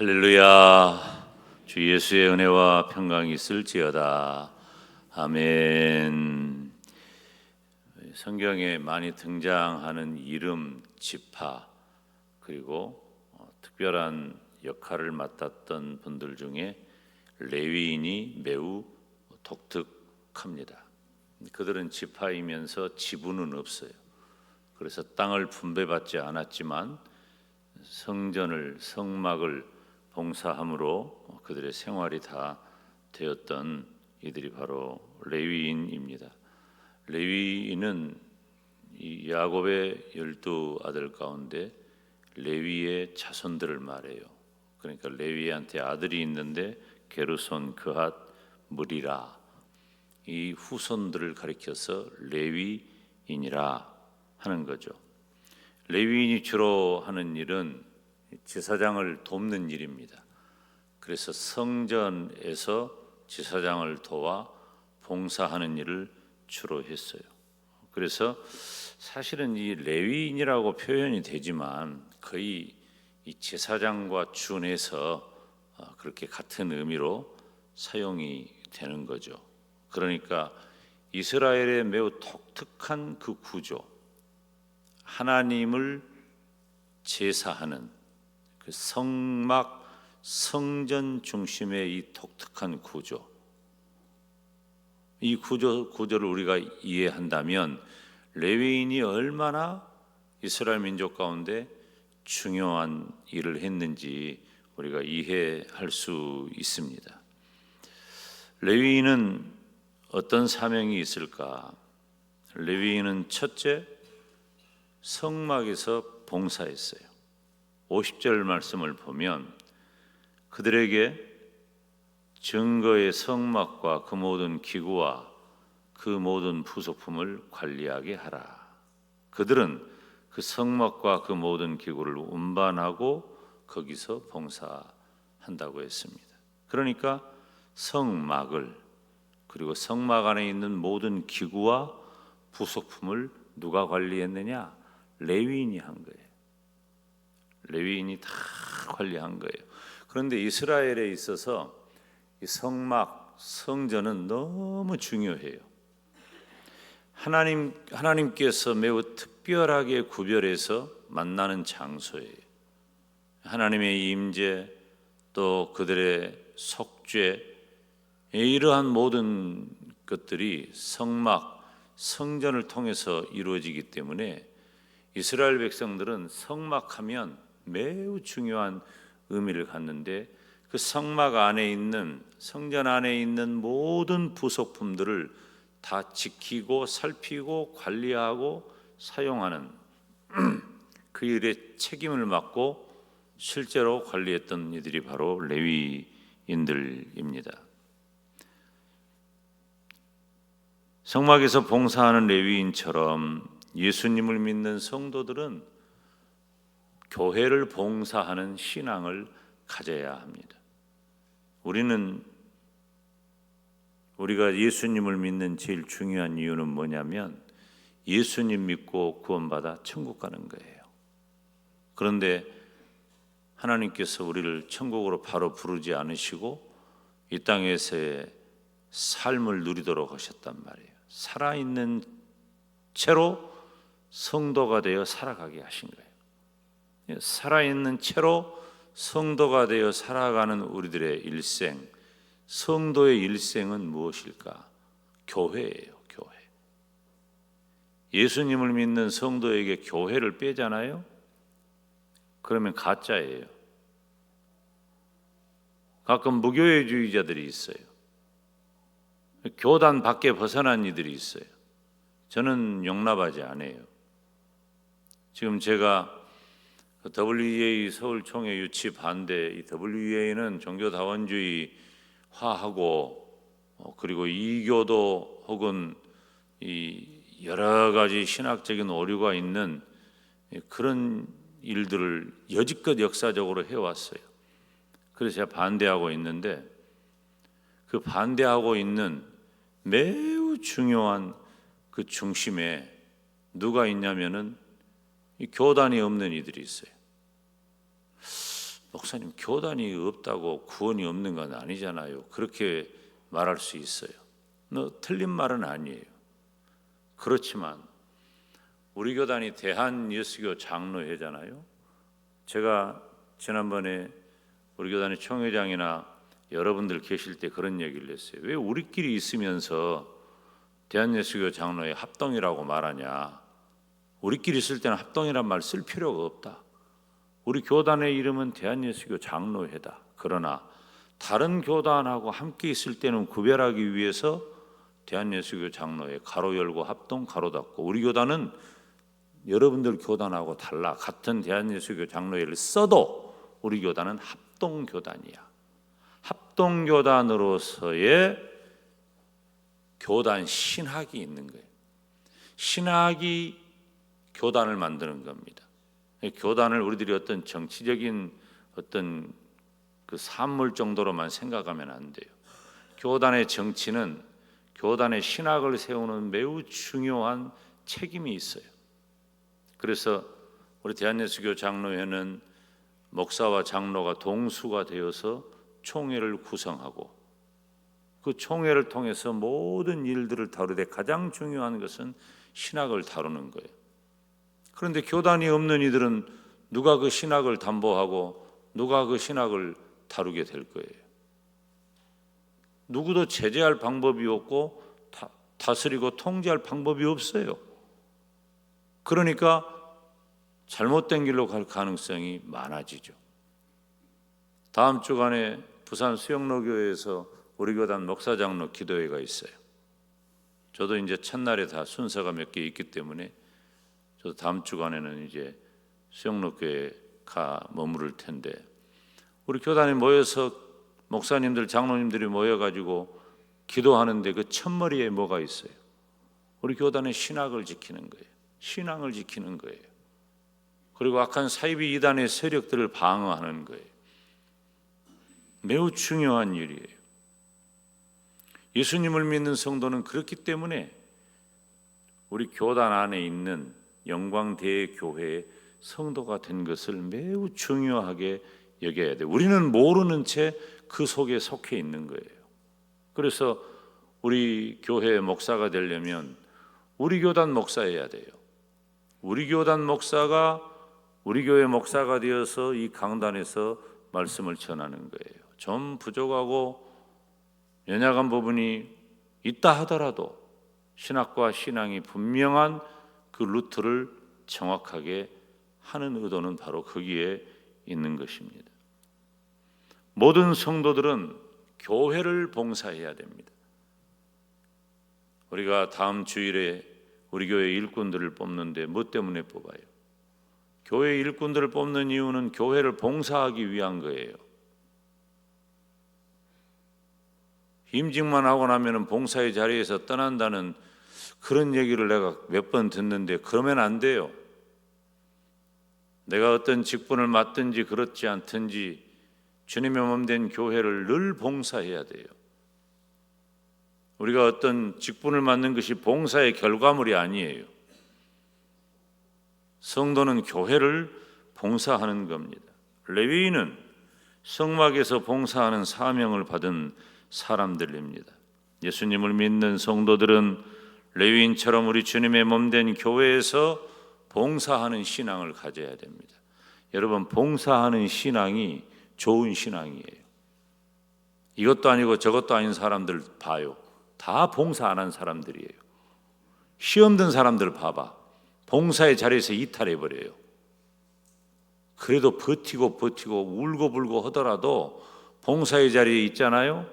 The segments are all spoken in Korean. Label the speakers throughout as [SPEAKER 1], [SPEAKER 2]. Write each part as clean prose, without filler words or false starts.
[SPEAKER 1] 할렐루야. 주 예수의 은혜와 평강이 있을지어다. 아멘. 성경에 많이 등장하는 이름, 지파, 그리고 특별한 역할을 맡았던 분들 중에 레위인이 매우 독특합니다. 그들은 지파이면서 지분은 없어요. 그래서 땅을 분배받지 않았지만 성막을 봉사함으로 그들의 생활이 다 되었던 이들이 바로 레위인입니다. 레위인은 이 야곱의 12아들 가운데 레위의 자손들을 말해요. 그러니까 레위한테 아들이 있는데 게르손, 그핫, 무리라, 이 후손들을 가리켜서 레위인이라 하는 거죠. 레위인이 주로 하는 일은 제사장을 돕는 일입니다. 그래서 성전에서 제사장을 도와 봉사하는 일을 주로 했어요. 그래서 사실은 이 레위인이라고 표현이 되지만 거의 이 제사장과 준해서 그렇게 같은 의미로 사용이 되는 거죠. 그러니까 이스라엘의 매우 독특한 그 구조, 하나님을 제사하는 그 성막, 성전 중심의 이 독특한 구조, 이 구조를 우리가 이해한다면 레위인이 얼마나 이스라엘 민족 가운데 중요한 일을 했는지 우리가 이해할 수 있습니다. 레위인은 어떤 사명이 있을까? 레위인은 첫째, 성막에서 봉사했어요. 50절 말씀을 보면 그들에게 증거의 성막과 그 모든 기구와 그 모든 부속품을 관리하게 하라. 그들은 그 성막과 그 모든 기구를 운반하고 거기서 봉사한다고 했습니다. 그러니까 성막을, 그리고 성막 안에 있는 모든 기구와 부속품을 누가 관리했느냐? 레위인이 한 거예요. 레위인이 다 관리한 거예요. 그런데 이스라엘에 있어서 이 성막, 성전은 너무 중요해요. 하나님께서 매우 특별하게 구별해서 만나는 장소예요. 하나님의 임재, 또 그들의 속죄, 이러한 모든 것들이 성막, 성전을 통해서 이루어지기 때문에 이스라엘 백성들은 성막하면 매우 중요한 의미를 갖는데, 그 성막 안에 있는, 성전 안에 있는 모든 부속품들을 다 지키고 살피고 관리하고 사용하는 그 일에 책임을 맡고 실제로 관리했던 이들이 바로 레위인들입니다. 성막에서 봉사하는 레위인처럼 예수님을 믿는 성도들은 교회를 봉사하는 신앙을 가져야 합니다. 우리가 예수님을 믿는 제일 중요한 이유는 뭐냐면 예수님 믿고 구원받아 천국 가는 거예요. 그런데 하나님께서 우리를 천국으로 바로 부르지 않으시고 이 땅에서의 삶을 누리도록 하셨단 말이에요. 살아있는 채로 성도가 되어 살아가게 하신 거예요. 살아있는 채로 성도가 되어 살아가는 우리들의 일생, 성도의 일생은 무엇일까? 교회예요, 교회. 예수님을 믿는 성도에게 교회를 빼잖아요? 그러면 가짜예요. 가끔 무교회주의자들이 있어요. 교단 밖에 벗어난 이들이 있어요. 저는 용납하지 않아요. 지금 제가 WEA 서울 총회 유치 반대, 이 WEA는 종교다원주의화하고 그리고 이교도 혹은 이 여러 가지 신학적인 오류가 있는 그런 일들을 여지껏 역사적으로 해왔어요. 그래서 제가 반대하고 있는데, 그 반대하고 있는 매우 중요한 그 중심에 누가 있냐면은 이 교단이 없는 이들이 있어요. 목사님, 교단이 없다고 구원이 없는 건 아니잖아요. 그렇게 말할 수 있어요. 틀린 말은 아니에요. 그렇지만 우리 교단이 대한예수교 장로회잖아요. 제가 지난번에 우리 교단의 총회장이나 여러분들 계실 때 그런 얘기를 했어요. 왜 우리끼리 있으면서 대한예수교 장로회 합동이라고 말하냐. 우리끼리 있을 때는 합동이란 말 쓸 필요가 없다. 우리 교단의 이름은 대한예수교 장로회다. 그러나 다른 교단하고 함께 있을 때는 구별하기 위해서 대한예수교 장로회 가로 열고 합동 가로 닫고, 우리 교단은 여러분들 교단하고 달라. 같은 대한예수교 장로회를 써도 우리 교단은 합동교단이야. 합동교단으로서의 교단 신학이 있는 거예요. 신학이 교단을 만드는 겁니다. 교단을 우리들이 어떤 정치적인 어떤 그 산물 정도로만 생각하면 안 돼요. 교단의 정치는 교단의 신학을 세우는 매우 중요한 책임이 있어요. 그래서 우리 대한예수교 장로회는 목사와 장로가 동수가 되어서 총회를 구성하고, 그 총회를 통해서 모든 일들을 다루되 가장 중요한 것은 신학을 다루는 거예요. 그런데 교단이 없는 이들은 누가 그 신학을 담보하고 누가 그 신학을 다루게 될 거예요. 누구도 제재할 방법이 없고 다스리고 통제할 방법이 없어요. 그러니까 잘못된 길로 갈 가능성이 많아지죠. 다음 주간에 부산 수영로교회에서 우리 교단 목사장로 기도회가 있어요. 저도 이제 첫날에 다 순서가 몇 개 있기 때문에 저도 다음 주간에는 이제 수영로교회에 가 머무를 텐데, 우리 교단에 모여서 목사님들, 장로님들이 모여가지고 기도하는데 그 첫머리에 뭐가 있어요? 우리 교단의 신학을 지키는 거예요. 신앙을 지키는 거예요. 그리고 악한 사이비 이단의 세력들을 방어하는 거예요. 매우 중요한 일이에요. 예수님을 믿는 성도는 그렇기 때문에 우리 교단 안에 있는 영광대교회의 성도가 된 것을 매우 중요하게 여겨야 돼요. 우리는 모르는 채 그 속에 속해 있는 거예요. 그래서 우리 교회 목사가 되려면 우리 교단 목사여야 돼요. 우리 교단 목사가 우리 교회 목사가 되어서 이 강단에서 말씀을 전하는 거예요. 좀 부족하고 연약한 부분이 있다 하더라도 신학과 신앙이 분명한 그 루트를 정확하게 하는 의도는 바로 거기에 있는 것입니다. 모든 성도들은 교회를 봉사해야 됩니다. 우리가 다음 주일에 우리 교회 일꾼들을 뽑는데 뭐 때문에 뽑아요? 교회 일꾼들을 뽑는 이유는 교회를 봉사하기 위한 거예요. 임직만 하고 나면 봉사의 자리에서 떠난다는 그런 얘기를 내가 몇 번 듣는데 그러면 안 돼요. 내가 어떤 직분을 맡든지 그렇지 않든지 주님의 몸 된 교회를 늘 봉사해야 돼요. 우리가 어떤 직분을 맡는 것이 봉사의 결과물이 아니에요. 성도는 교회를 봉사하는 겁니다. 레위인은 성막에서 봉사하는 사명을 받은 사람들입니다. 예수님을 믿는 성도들은 레위인처럼 우리 주님의 몸 된 교회에서 봉사하는 신앙을 가져야 됩니다. 여러분, 봉사하는 신앙이 좋은 신앙이에요. 이것도 아니고 저것도 아닌 사람들 봐요. 다 봉사 안 한 사람들이에요. 시험 든 사람들 봐봐. 봉사의 자리에서 이탈해버려요. 그래도 버티고 울고불고 하더라도 봉사의 자리에 있잖아요.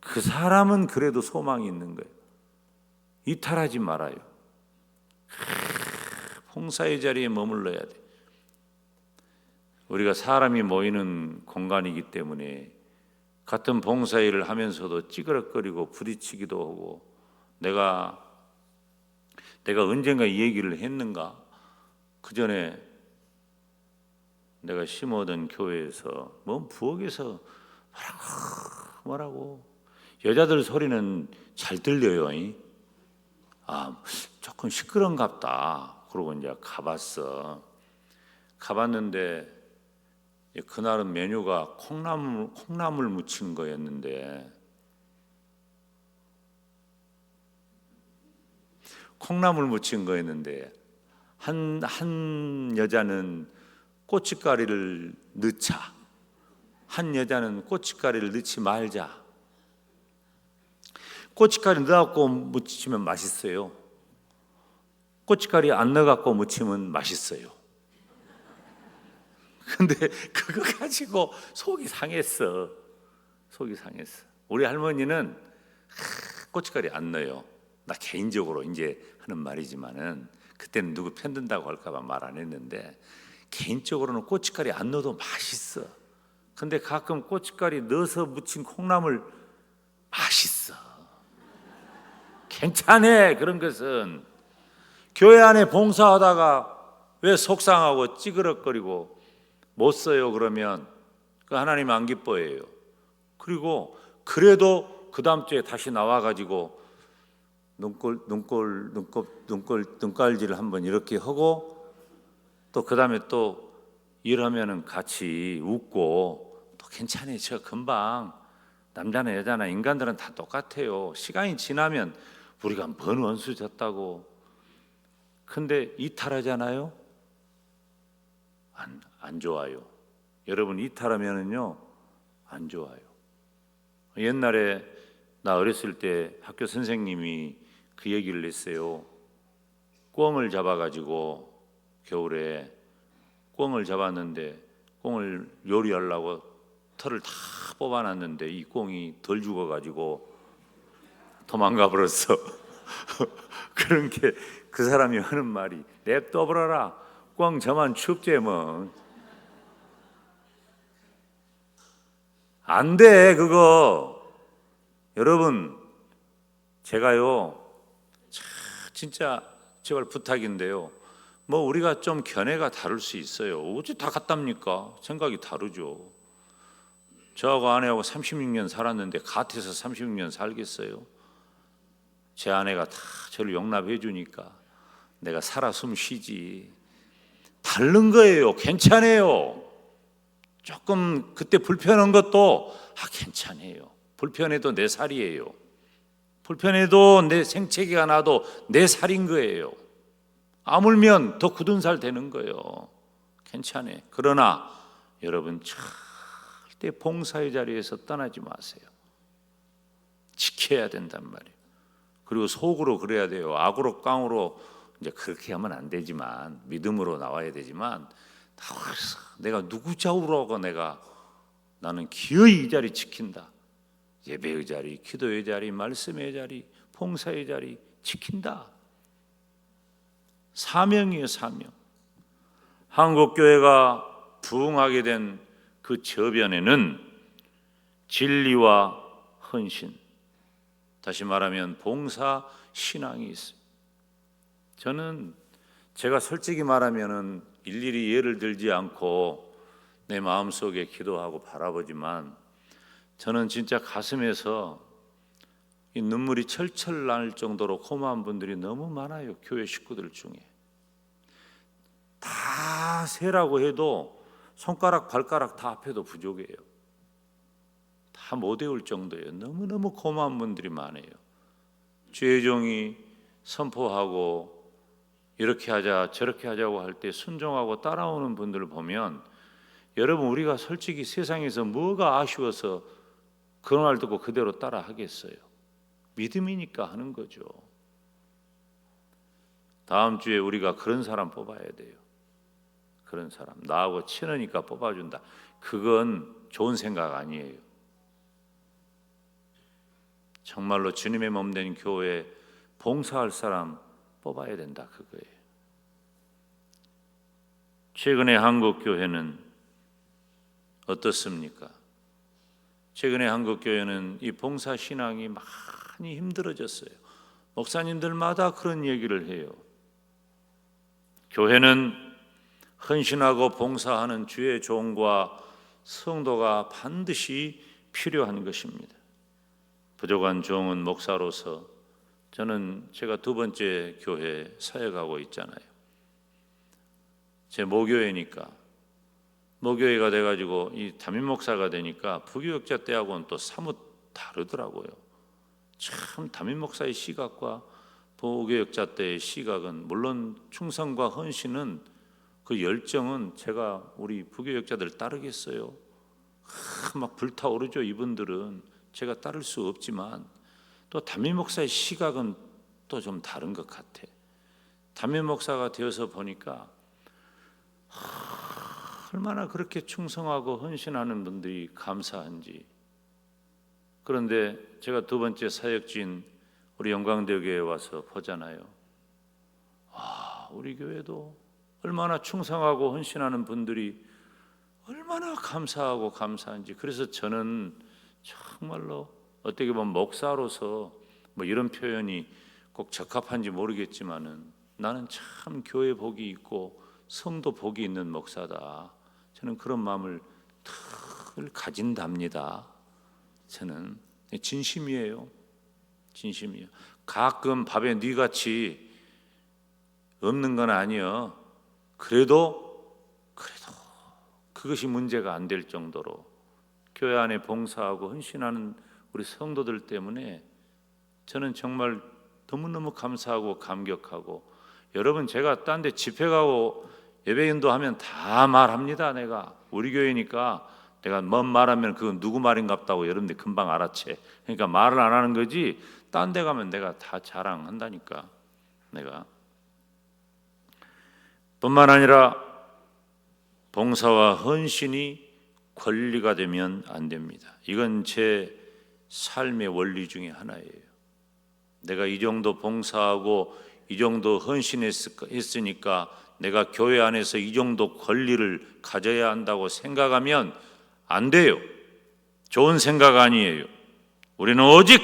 [SPEAKER 1] 그 사람은 그래도 소망이 있는 거예요. 이탈하지 말아요. 봉사의 자리에 머물러야 돼. 우리가 사람이 모이는 공간이기 때문에 같은 봉사일을 하면서도 찌그러거리고 부딪히기도 하고, 내가 언젠가 이 얘기를 했는가? 그 전에 내가 심어둔 교회에서 부엌에서 뭐라고 여자들 소리는 잘 들려요. 조금 시끄러운갑다. 그러고 이제 가봤는데 그날은 메뉴가 콩나물 무친 거였는데, 한 여자는 고춧가루를 넣자, 한 여자는 고춧가루를 넣지 말자. 고춧가루 넣어갖고 무치면 맛있어요. 고춧가루 안 넣어갖고 무치면 맛있어요. 근데 그거 가지고 속이 상했어. 우리 할머니는 고춧가루 안 넣어요. 나 개인적으로 이제 하는 말이지만은, 그때는 누구 편든다고 할까봐 말 안 했는데, 개인적으로는 고춧가루 안 넣어도 맛있어. 근데 가끔 고춧가루 넣어서 무친 콩나물 맛있어. 괜찮아. 그런 것은 교회 안에 봉사하다가 왜 속상하고 찌그럭거리고 못 써요 그러면 그 하나님 안 기뻐해요. 그리고 그래도 그 다음 주에 다시 나와가지고 눈깔질을 한번 이렇게 하고, 또 그 다음에 또 일하면은 같이 웃고, 또 괜찮아요. 저 금방, 남자나 여자나 인간들은 다 똑같아요. 시간이 지나면 우리가 뭔 원수 졌다고. 근데 이탈하잖아요. 안 좋아요. 여러분, 이탈하면은요 안 좋아요. 옛날에 나 어렸을 때 학교 선생님이 그 얘기를 했어요. 꿩을 잡아가지고 겨울에 꿩을 잡았는데, 꿩을 요리하려고 털을 다 뽑아놨는데 이 꿩이 덜 죽어가지고 도망가 버렸어. 그런 게 그 사람이 하는 말이, 냅둬버려라, 꿩 저만 춥지 뭐. 안 돼 그거. 여러분, 제가요 진짜 제발 부탁인데요, 뭐 우리가 좀 견해가 다를 수 있어요. 어째 다 같답니까? 생각이 다르죠. 저하고 아내하고 36년 살았는데 갓에서 36년 살겠어요? 제 아내가 다 저를 용납해 주니까 내가 살아 숨 쉬지. 다른 거예요. 괜찮아요. 조금 그때 불편한 것도 괜찮아요. 불편해도 내 살이에요. 불편해도 내 생채기가 나도 내 살인 거예요. 아물면 더 굳은 살 되는 거예요. 괜찮아요. 그러나 여러분, 절대 봉사의 자리에서 떠나지 마세요. 지켜야 된단 말이에요. 그리고 속으로 그래야 돼요. 악으로 깡으로 이제 그렇게 하면 안 되지만, 믿음으로 나와야 되지만, 내가 누구 좌우로 하고 나는 기어이 이 자리 지킨다. 예배의 자리, 기도의 자리, 말씀의 자리, 봉사의 자리 지킨다. 사명이에요, 사명. 한국교회가 부흥하게 된 그 저변에는 진리와 헌신, 다시 말하면 봉사 신앙이 있습니다. 저는 제가 솔직히 말하면은 일일이 예를 들지 않고 내 마음속에 기도하고 바라보지만, 저는 진짜 가슴에서 이 눈물이 철철 날 정도로 고마운 분들이 너무 많아요. 교회 식구들 중에. 다 세라고 해도 손가락 발가락 다 합해도 부족해요. 다 못 외울 정도예요. 너무너무 고마운 분들이 많아요. 주의 종이 선포하고 이렇게 하자 저렇게 하자고 할 때 순종하고 따라오는 분들을 보면, 여러분, 우리가 솔직히 세상에서 뭐가 아쉬워서 그런 말 듣고 그대로 따라 하겠어요? 믿음이니까 하는 거죠. 다음 주에 우리가 그런 사람 뽑아야 돼요. 그런 사람, 나하고 친하니까 뽑아준다. 그건 좋은 생각 아니에요. 정말로 주님의 몸 된 교회에 봉사할 사람 뽑아야 된다, 그거예요. 최근에 한국 교회는 어떻습니까? 최근에 한국 교회는 이 봉사 신앙이 많이 힘들어졌어요. 목사님들마다 그런 얘기를 해요. 교회는 헌신하고 봉사하는 주의 종과 성도가 반드시 필요한 것입니다. 부족한 종은 목사로서 저는 제가 두 번째 교회 사역하고 있잖아요. 제 모교회니까 모교회가 돼가지고 이 담임 목사가 되니까 부교육자 때하고는 또 사뭇 다르더라고요. 참 담임 목사의 시각과 부교육자 때의 시각은, 물론 충성과 헌신은, 그 열정은 제가 우리 부교육자들 따르겠어요? 막 불타오르죠. 이분들은 제가 따를 수 없지만, 또 담임 목사의 시각은 또 좀 다른 것 같아. 담임 목사가 되어서 보니까 얼마나 그렇게 충성하고 헌신하는 분들이 감사한지. 그런데 제가 두 번째 사역지인 우리 영광대교회에 와서 보잖아요. 우리 교회도 얼마나 충성하고 헌신하는 분들이 얼마나 감사하고 감사한지. 그래서 저는 정말로 어떻게 보면 목사로서 뭐 이런 표현이 꼭 적합한지 모르겠지만은, 나는 참 교회 복이 있고 성도 복이 있는 목사다, 저는 그런 마음을 늘 가진답니다. 저는 진심이에요. 진심이에요. 가끔 밥에 뉘같이 없는 건 아니요. 그래도 그것이 문제가 안 될 정도로 교회 안에 봉사하고 헌신하는 우리 성도들 때문에 저는 정말 너무너무 감사하고 감격하고, 여러분 제가 딴 데 집회 가고 예배 인도하면 다 말합니다. 내가 우리 교회니까 내가 뭔 말하면 그건 누구 말인갑다고 여러분들 금방 알아채. 그러니까 말을 안 하는 거지, 딴 데 가면 내가 다 자랑한다니까. 내가 뿐만 아니라 봉사와 헌신이 권리가 되면 안 됩니다. 이건 제 삶의 원리 중에 하나예요. 내가 이 정도 봉사하고 이 정도 헌신했으니까 내가 교회 안에서 이 정도 권리를 가져야 한다고 생각하면 안 돼요. 좋은 생각 아니에요. 우리는 오직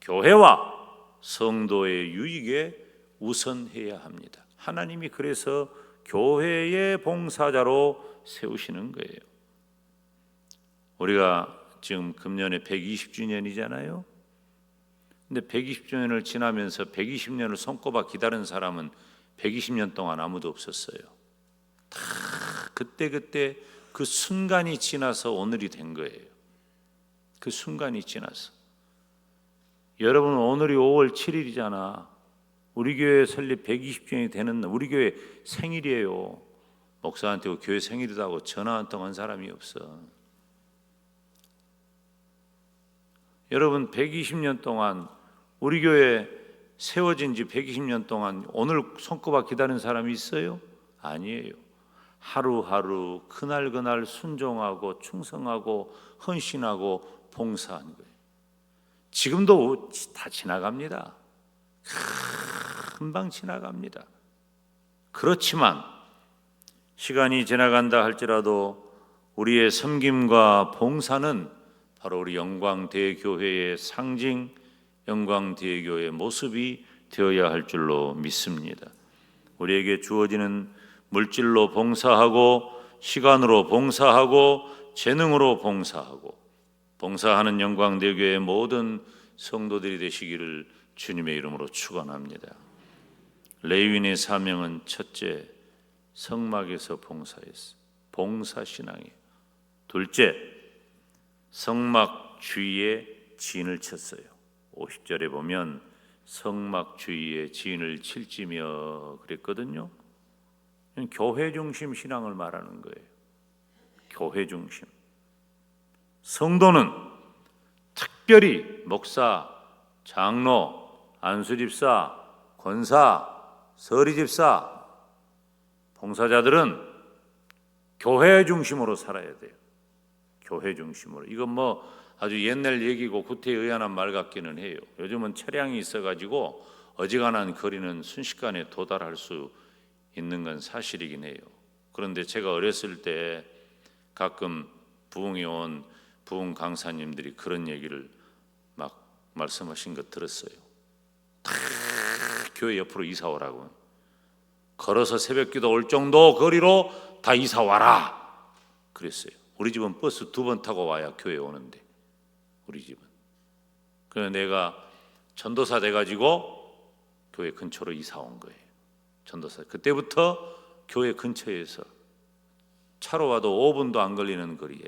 [SPEAKER 1] 교회와 성도의 유익에 우선해야 합니다. 하나님이 그래서 교회의 봉사자로 세우시는 거예요. 우리가 지금 금년에 120주년이잖아요. 근데 120주년을 지나면서 120년을 손꼽아 기다린 사람은 120년 동안 아무도 없었어요. 다 그때 그 순간이 지나서 오늘이 된 거예요. 그 순간이 지나서. 여러분, 오늘이 5월 7일이잖아. 우리 교회 설립 120주년이 되는 날, 우리 교회 생일이에요. 목사한테 교회 생일이라고 전화 한 통 한 사람이 없어. 여러분, 120년 동안 우리 교회 세워진 지 120년 동안 오늘 손꼽아 기다리는 사람이 있어요? 아니에요. 하루하루 그날 순종하고 충성하고 헌신하고 봉사한 거예요. 지금도 다 지나갑니다. 금방 지나갑니다. 그렇지만 시간이 지나간다 할지라도 우리의 섬김과 봉사는 바로 우리 영광대교회의 상징, 영광대교회의 모습이 되어야 할 줄로 믿습니다. 우리에게 주어지는 물질로 봉사하고, 시간으로 봉사하고, 재능으로 봉사하고, 봉사하는 영광대교회의 모든 성도들이 되시기를 주님의 이름으로 축원합니다. 레위인의 사명은 첫째, 성막에서 봉사했어. 봉사신앙이에요. 둘째, 성막 주위에 진을 쳤어요. 50절에 보면 성막 주위에 진을 칠지며 그랬거든요. 교회 중심 신앙을 말하는 거예요. 교회 중심. 성도는 특별히 목사, 장로, 안수집사, 권사, 서리집사, 봉사자들은 교회 중심으로 살아야 돼요. 교회 중심으로. 이건 뭐 아주 옛날 얘기고 구태의연한 말 같기는 해요. 요즘은 차량이 있어가지고 어지간한 거리는 순식간에 도달할 수 있는 건 사실이긴 해요. 그런데 제가 어렸을 때 가끔 부흥에 온 부흥 강사님들이 그런 얘기를 막 말씀하신 거 들었어요. 다 교회 옆으로 이사 오라고. 걸어서 새벽기도 올 정도 거리로 다 이사 와라 그랬어요. 우리 집은 버스 2번 타고 와야 교회 오는데, 우리 집은. 그래서 내가 전도사 돼가지고 교회 근처로 이사 온 거예요. 전도사. 그때부터 교회 근처에서 차로 와도 5분도 안 걸리는 거리에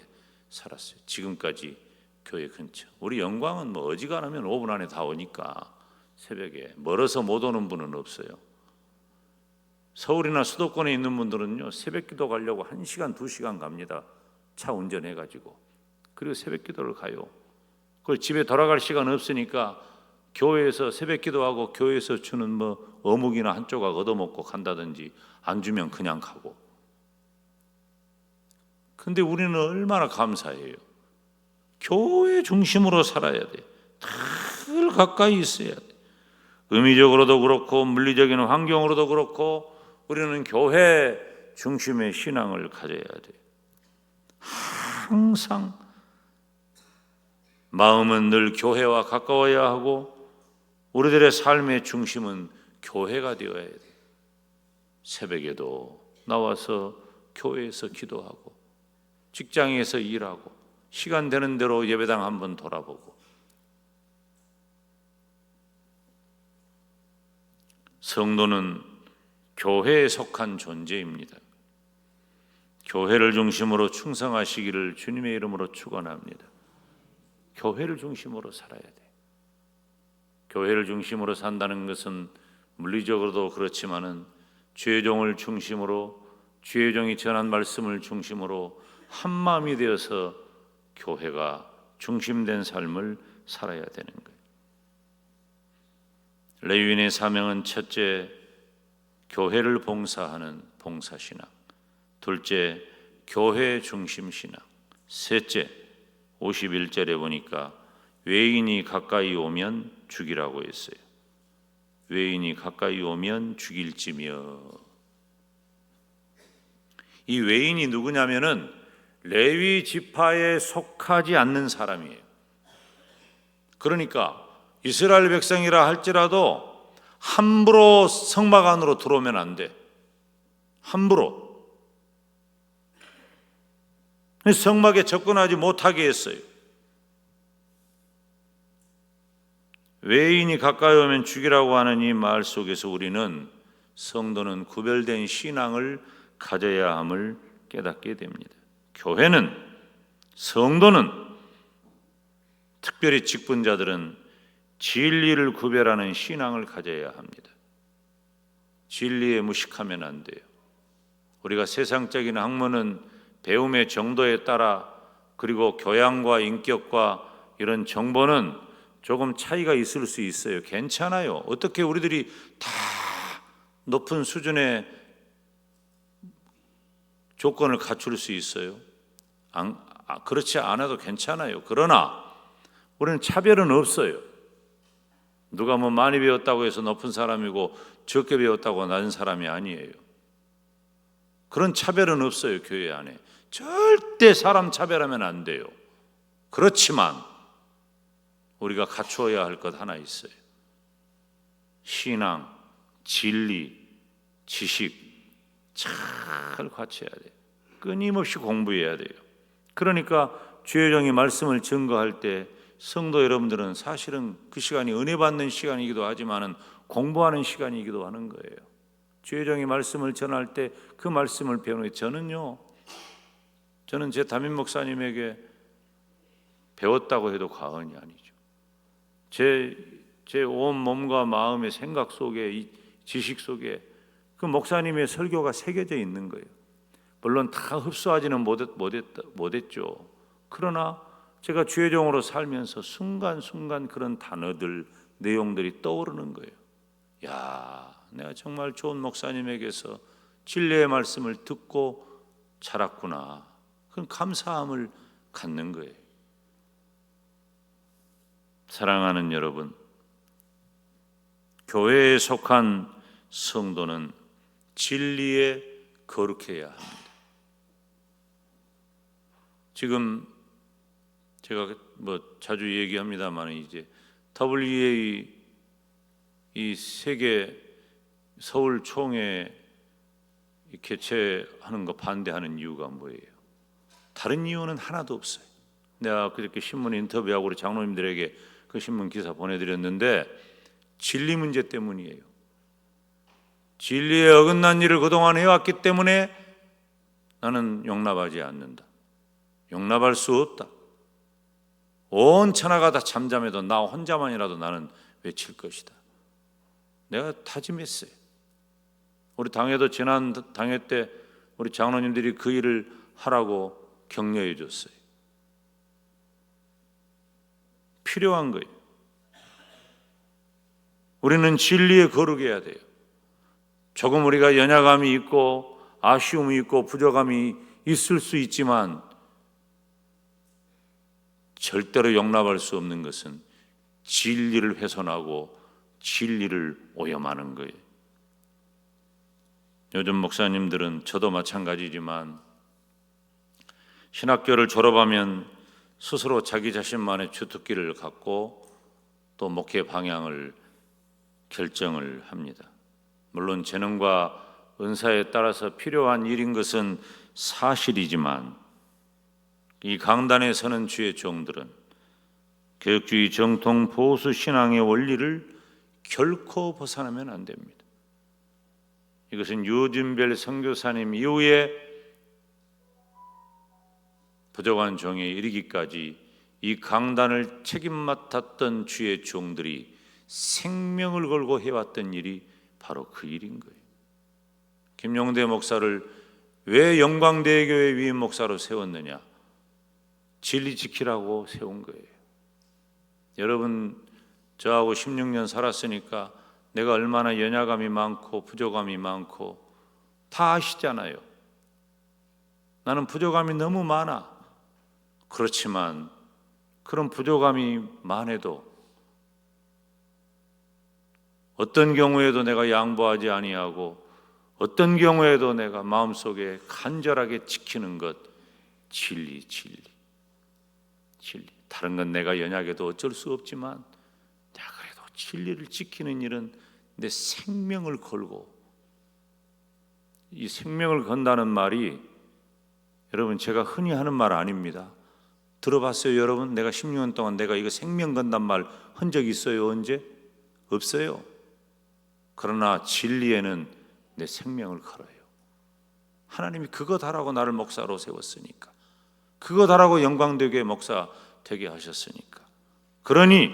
[SPEAKER 1] 살았어요. 지금까지 교회 근처. 우리 영광은 뭐 어지간하면 5분 안에 다 오니까 새벽에 멀어서 못 오는 분은 없어요. 서울이나 수도권에 있는 분들은요, 새벽 기도 가려고 1시간, 2시간 갑니다. 차 운전해가지고. 그리고 새벽 기도를 가요. 그걸 집에 돌아갈 시간 없으니까 교회에서 새벽 기도하고 교회에서 주는 뭐 어묵이나 한 조각 얻어먹고 간다든지, 안 주면 그냥 가고. 근데 우리는 얼마나 감사해요. 교회 중심으로 살아야 돼. 늘 가까이 있어야 돼. 의미적으로도 그렇고 물리적인 환경으로도 그렇고 우리는 교회 중심의 신앙을 가져야 돼. 항상 마음은 늘 교회와 가까워야 하고 우리들의 삶의 중심은 교회가 되어야 돼. 새벽에도 나와서 교회에서 기도하고 직장에서 일하고 시간 되는 대로 예배당 한번 돌아보고. 성도는 교회에 속한 존재입니다. 교회를 중심으로 충성하시기를 주님의 이름으로 축원합니다. 교회를 중심으로 살아야 돼. 교회를 중심으로 산다는 것은 물리적으로도 그렇지만은 주의 종을 중심으로, 주의 종이 전한 말씀을 중심으로 한 마음이 되어서 교회가 중심된 삶을 살아야 되는 거예요. 레위인의 사명은 첫째, 교회를 봉사하는 봉사신앙, 둘째, 교회 중심신앙, 셋째, 51절에 보니까 외인이 가까이 오면 죽이라고 했어요. 외인이 가까이 오면 죽일지며. 이 외인이 누구냐면은 레위 지파에 속하지 않는 사람이에요. 그러니까 이스라엘 백성이라 할지라도 함부로 성막 안으로 들어오면 안 돼. 함부로. 성막에 접근하지 못하게 했어요. 외인이 가까이 오면 죽이라고 하는 이 말 속에서 우리는 성도는 구별된 신앙을 가져야 함을 깨닫게 됩니다. 교회는, 성도는, 특별히 직분자들은 진리를 구별하는 신앙을 가져야 합니다. 진리에 무식하면 안 돼요. 우리가 세상적인 학문은 배움의 정도에 따라, 그리고 교양과 인격과 이런 정보는 조금 차이가 있을 수 있어요. 괜찮아요. 어떻게 우리들이 다 높은 수준의 조건을 갖출 수 있어요? 그렇지 않아도 괜찮아요. 그러나 우리는 차별은 없어요. 누가 뭐 많이 배웠다고 해서 높은 사람이고 적게 배웠다고 낮은 사람이 아니에요. 그런 차별은 없어요. 교회 안에 절대 사람 차별하면 안 돼요. 그렇지만 우리가 갖추어야 할 것 하나 있어요. 신앙, 진리, 지식 잘 갖춰야 돼요. 끊임없이 공부해야 돼요. 그러니까 주의 종이 말씀을 증거할 때 성도 여러분들은 사실은 그 시간이 은혜 받는 시간이기도 하지만은 공부하는 시간이기도 하는 거예요. 주의 종이 말씀을 전할 때 그 말씀을 배우는 저는 제 담임 목사님에게 배웠다고 해도 과언이 아니죠. 제 온 몸과 마음의 생각 속에, 이 지식 속에 그 목사님의 설교가 새겨져 있는 거예요. 물론 다 흡수하지는 못했죠. 그러나 제가 주의 종으로 살면서 순간순간 그런 단어들, 내용들이 떠오르는 거예요. 야, 내가 정말 좋은 목사님에게서 진리의 말씀을 듣고 자랐구나. 그런 감사함을 갖는 거예요. 사랑하는 여러분, 교회에 속한 성도는 진리에 거룩해야 합니다. 지금 제가 뭐 자주 얘기합니다만 이제 WEA 이 세계 서울 총회 개최하는 거 반대하는 이유가 뭐예요? 다른 이유는 하나도 없어요. 내가 그렇게 신문 인터뷰하고 우리 장로님들에게 그 신문 기사 보내드렸는데 진리 문제 때문이에요. 진리에 어긋난 일을 그동안 해왔기 때문에 나는 용납하지 않는다. 용납할 수 없다. 온 천하가 다 잠잠해도 나 혼자만이라도 나는 외칠 것이다. 내가 다짐했어요. 우리 당회도 지난 당회 때 우리 장로님들이 그 일을 하라고 격려해 줬어요. 필요한 거예요. 우리는 진리에 거룩해야 돼요. 조금 우리가 연약함이 있고 아쉬움이 있고 부족함이 있을 수 있지만 절대로 용납할 수 없는 것은 진리를 훼손하고 진리를 오염하는 거예요. 요즘 목사님들은 저도 마찬가지지만 신학교를 졸업하면 스스로 자기 자신만의 주특기를 갖고 또 목회 방향을 결정을 합니다. 물론 재능과 은사에 따라서 필요한 일인 것은 사실이지만 이 강단에 서는 주의 종들은 개혁주의 정통 보수 신앙의 원리를 결코 벗어나면 안 됩니다. 이것은 유진별 선교사님 이후에 부족한 종에 이르기까지 이 강단을 책임 맡았던 주의 종들이 생명을 걸고 해왔던 일이 바로 그 일인 거예요. 김용대 목사를 왜 영광대교회 위임 목사로 세웠느냐? 진리 지키라고 세운 거예요. 여러분, 저하고 16년 살았으니까 내가 얼마나 연약함이 많고 부족함이 많고 다 아시잖아요. 나는 부족함이 너무 많아. 그렇지만 그런 부족함이 많아도 어떤 경우에도 내가 양보하지 아니하고 어떤 경우에도 내가 마음속에 간절하게 지키는 것, 진리. 다른 건 내가 연약해도 어쩔 수 없지만 내가 그래도 진리를 지키는 일은 내 생명을 걸고, 이 생명을 건다는 말이 여러분 제가 흔히 하는 말 아닙니다. 들어봤어요 여러분? 내가 16년 동안 내가 이거 생명 건단 말 한 적 있어요? 언제? 없어요. 그러나 진리에는 내 생명을 걸어요. 하나님이 그거 다라고 나를 목사로 세웠으니까, 그거 다라고 영광대교회 목사 되게 하셨으니까. 그러니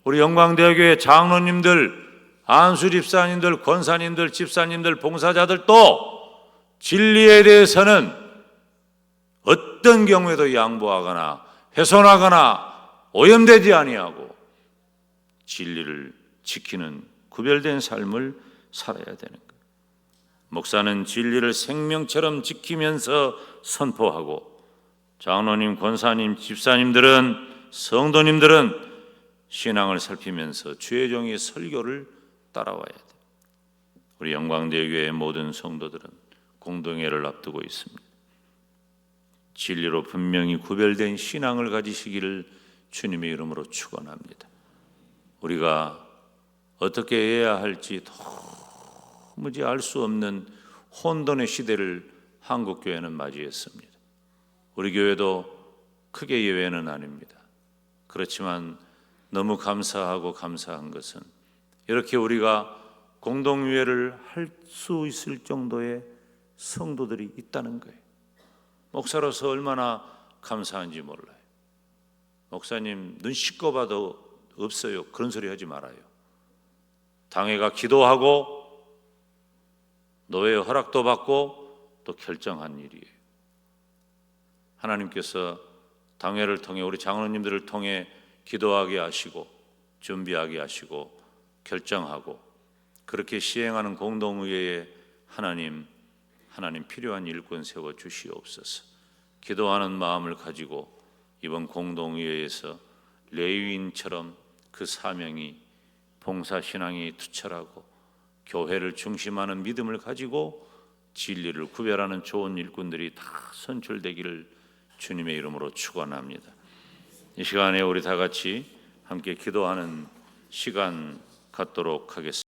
[SPEAKER 1] 우리 영광대교회 장로님들, 안수 집사님들, 권사님들, 집사님들, 봉사자들도 진리에 대해서는 어떤 경우에도 양보하거나 훼손하거나 오염되지 아니하고 진리를 지키는 구별된 삶을 살아야 되는 거예요. 목사는 진리를 생명처럼 지키면서 선포하고, 장로님, 권사님, 집사님들은, 성도님들은 신앙을 살피면서 주의 종의 설교를 따라와야 돼요. 우리 영광대교회의 모든 성도들은 공동회를 앞두고 있습니다. 진리로 분명히 구별된 신앙을 가지시기를 주님의 이름으로 축원합니다. 우리가 어떻게 해야 할지 도무지 알 수 없는 혼돈의 시대를 한국교회는 맞이했습니다. 우리 교회도 크게 예외는 아닙니다. 그렇지만 너무 감사하고 감사한 것은 이렇게 우리가 공동회를 할 수 있을 정도의 성도들이 있다는 거예요. 목사로서 얼마나 감사한지 몰라요. 목사님 눈 씻고 봐도 없어요. 그런 소리 하지 말아요. 당회가 기도하고 노예 허락도 받고 또 결정한 일이에요. 하나님께서 당회를 통해 우리 장로님들을 통해 기도하게 하시고 준비하게 하시고 결정하고 그렇게 시행하는 공동의회에 하나님 필요한 일꾼 세워 주시옵소서. 기도하는 마음을 가지고 이번 공동의회에서 레위인처럼 그 사명이 봉사신앙이 투철하고 교회를 중심하는 믿음을 가지고 진리를 구별하는 좋은 일꾼들이 다 선출되기를 주님의 이름으로 축원합니다. 이 시간에 우리 다 같이 함께 기도하는 시간 갖도록 하겠습니다.